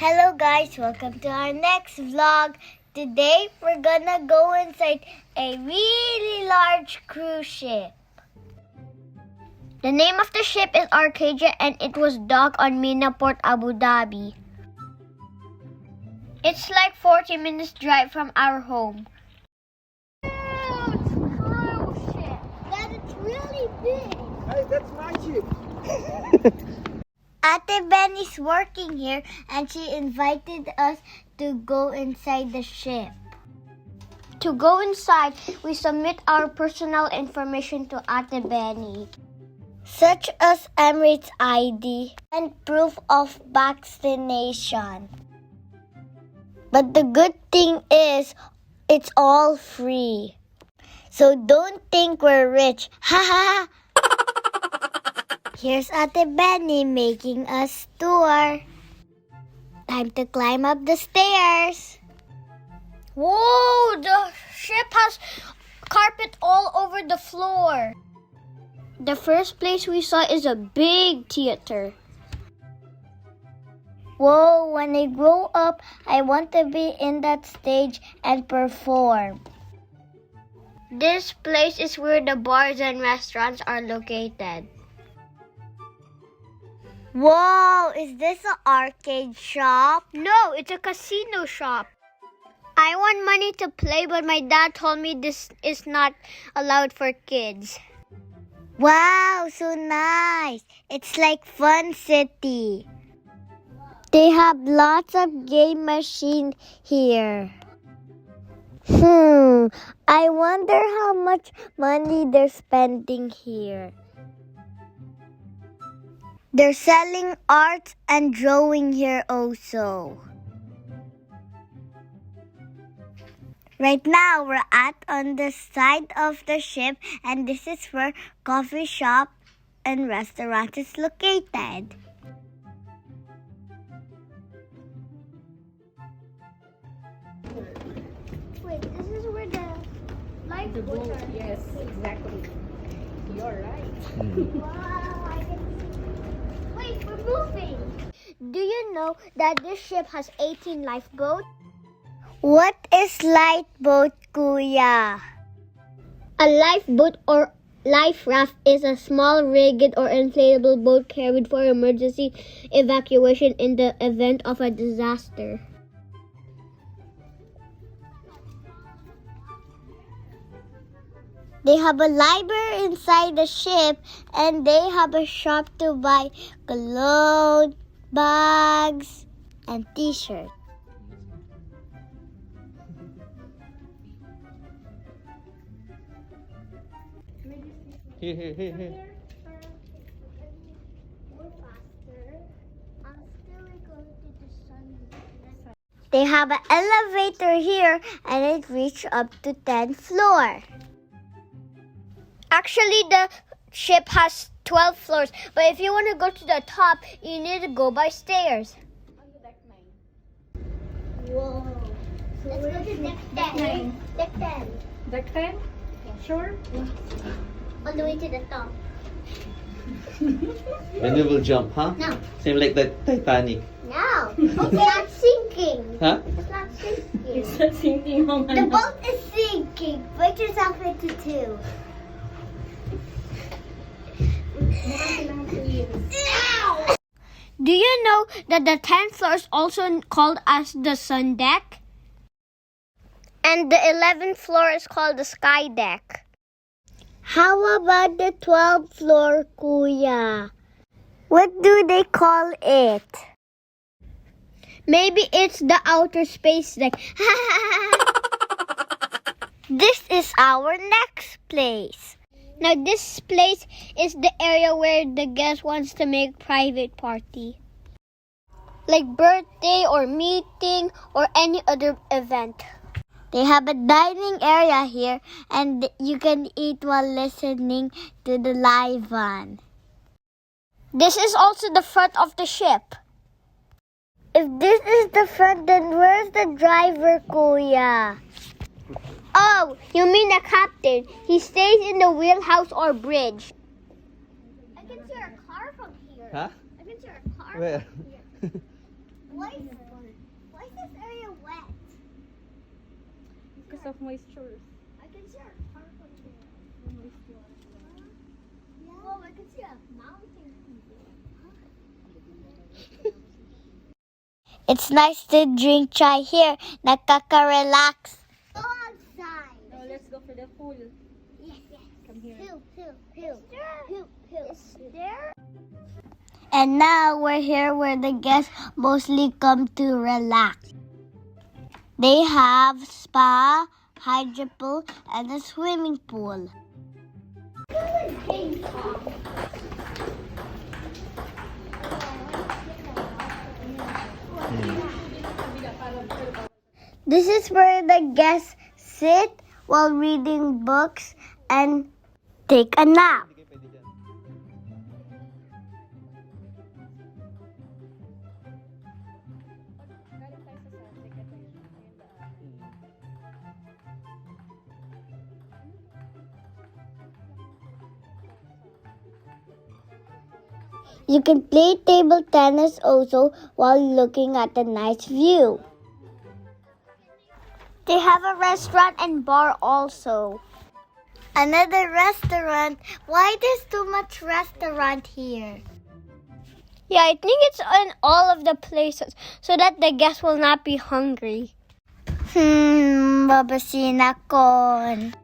Hello guys, welcome to our next vlog. Today we're gonna go inside a really large cruise ship. The name of the ship is Arcadia and it was docked on Mina Port, Abu Dhabi. It's like 40 minutes drive from our home. Huge cruise ship! That is really big! Hey, that's my ship! Ate Ben is working here and she invited us to go inside the ship. To go inside, we submit our personal information to Ate Benny, such as Emirates ID and proof of vaccination. But the good thing is, it's all free. So don't think we're rich. Ha ha! Here's Ate Benny making us tour. Time to climb up the stairs. Whoa! The ship has carpet all over the floor. The first place we saw is a big theater. Whoa! When I grow up, I want to be in that stage and perform. This place is where the bars and restaurants are located. Whoa, is this an arcade shop? No, it's a casino shop. I want money to play, but my dad told me this is not allowed for kids. Wow, so nice. It's like Fun City. They have lots of game machines here. I wonder how much money they're spending here. They're selling art and drawing here also. Right now, we're on the side of the ship and this is where coffee shop and restaurant is located. Wait, this is where the lifeboats are. Yes, exactly. You're right. Wow, I can see. Wait, we're moving. Do you know that this ship has 18 lifeboats? What is lifeboat, Kuya? A lifeboat or life raft is a small rigged or inflatable boat carried for emergency evacuation in the event of a disaster. They have a library inside the ship and they have a shop to buy clothes, bags, and t-shirts. Here. They have an elevator here and it reaches up to 10th floor. Actually, the ship has 12 floors, but if you want to go to the top, you need to go by stairs. Deck 9. Whoa. So let's go to deck 10. Deck 10. Deck 10? Yeah. Sure? Yeah. All the way to the top. And we will jump, huh? No. Same like the Titanic. No. It's not sinking. Huh? It's not sinking. It's not sinking on The boat is sinking. Break yourself into two. Do you know that the 10th floor is also called as the sun deck? And the 11th floor is called the sky deck. How about the 12th floor, Kuya? What do they call it? Maybe it's the outer space deck. This is our next place. Now this place is the area where the guest wants to make private party. Like birthday or meeting or any other event. They have a dining area here and you can eat while listening to the live one. This is also the front of the ship. If this is the front, then where's the driver, Kuya? Oh, you mean the captain. He stays in the wheelhouse or bridge. I can see our car from here. Huh? I can see our car Where? from here. Why is this area wet? Because of moisture. I can see our park on there. Yeah. Whoa, I can see a mountain there. It's nice to drink chai here. Nakaka-relax. Go outside. Now let's go for the pool. Yes, yes. Come here. Is there? And now we're here where the guests mostly come to relax. They have spa, hydro pool, and a swimming pool. This is where the guests sit while reading books and take a nap. You can play table tennis also while looking at the nice view. They have a restaurant and bar also. Another restaurant. Why there's too much restaurant here? Yeah, I think it's in all of the places so that the guests will not be hungry. Babasina kon.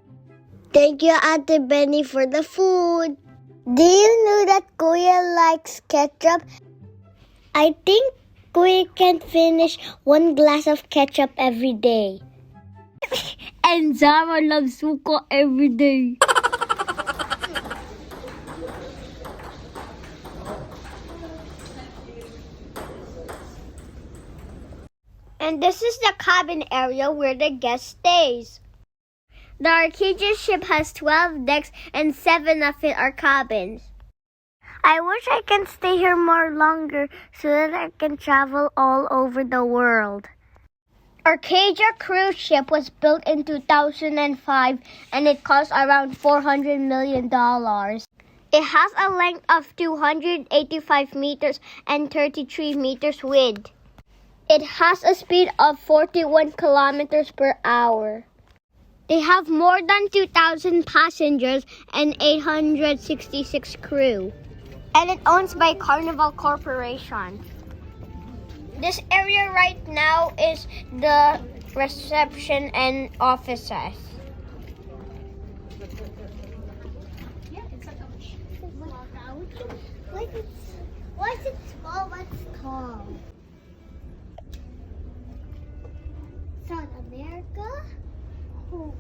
Thank you, Ate Benny, for the food. Do you know that Kuya likes ketchup? I think Kuya can finish 1 glass of ketchup every day. And Zara loves suko every day. And this is the cabin area where the guest stays. The Arcadia ship has 12 decks and 7 of it are cabins. I wish I can stay here more longer so that I can travel all over the world. Arcadia cruise ship was built in 2005 and it cost around $400 million. It has a length of 285 meters and 33 meters width. It has a speed of 41 kilometers per hour. They have more than 2,000 passengers and 866 crew. And it's owned by Carnival Corporation. This area right now is the reception and offices. Yeah, it's a couch. Why is it small? What's tall? South America? Oh.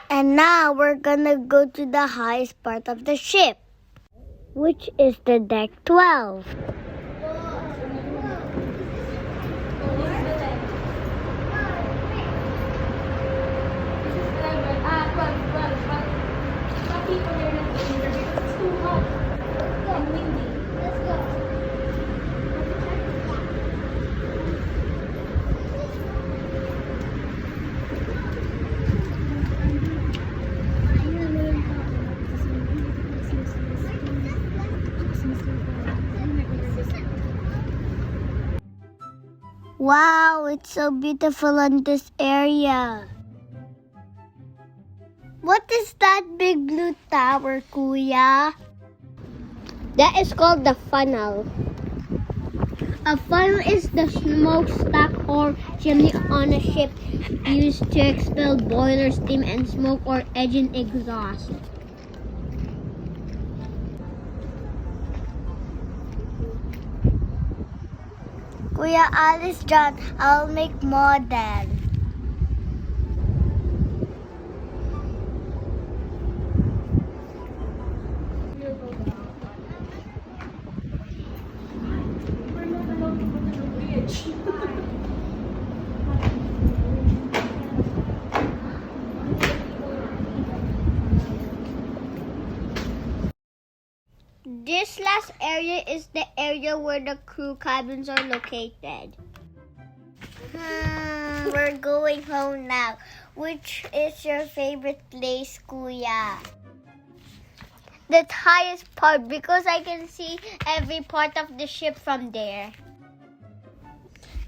And now we're gonna go to the highest part of the ship, which is the deck 12. Wow, it's so beautiful in this area. What is that big blue tower, Kuya? That is called the funnel. A funnel is the smokestack or chimney on a ship used to expel boiler steam and smoke or engine exhaust. Kuya Alice John, I'll make model. This last area is the area where the crew cabins are located. We're going home now. Which is your favorite place, Kuya? the highest part because I can see every part of the ship from there.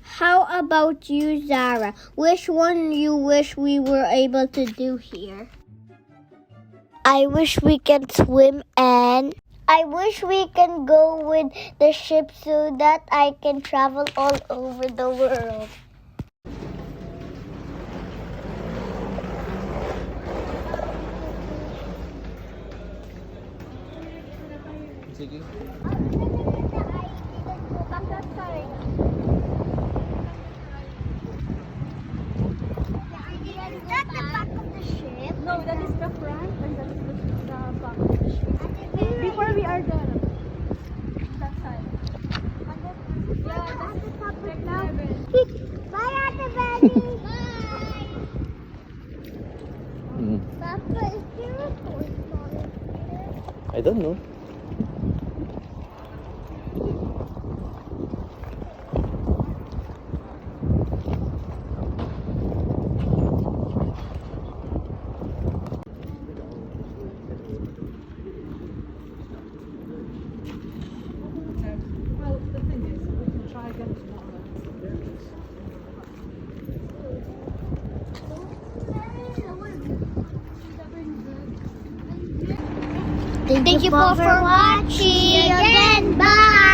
How about you, Zara? Which one you wish we were able to do here? I wish we can swim, and I wish we can go with the ship so that I can travel all over the world. Sige. Is that the back of the ship? No, that is the front and that is the back of the ship. Before we are done. That side. Yeah, that's the top of now. Bye, Ate Benny. Bye. Papa, is there a Toy Story here? I don't know. Well, the thing is, we can try again tomorrow. Thank you for watching. See you again. Bye.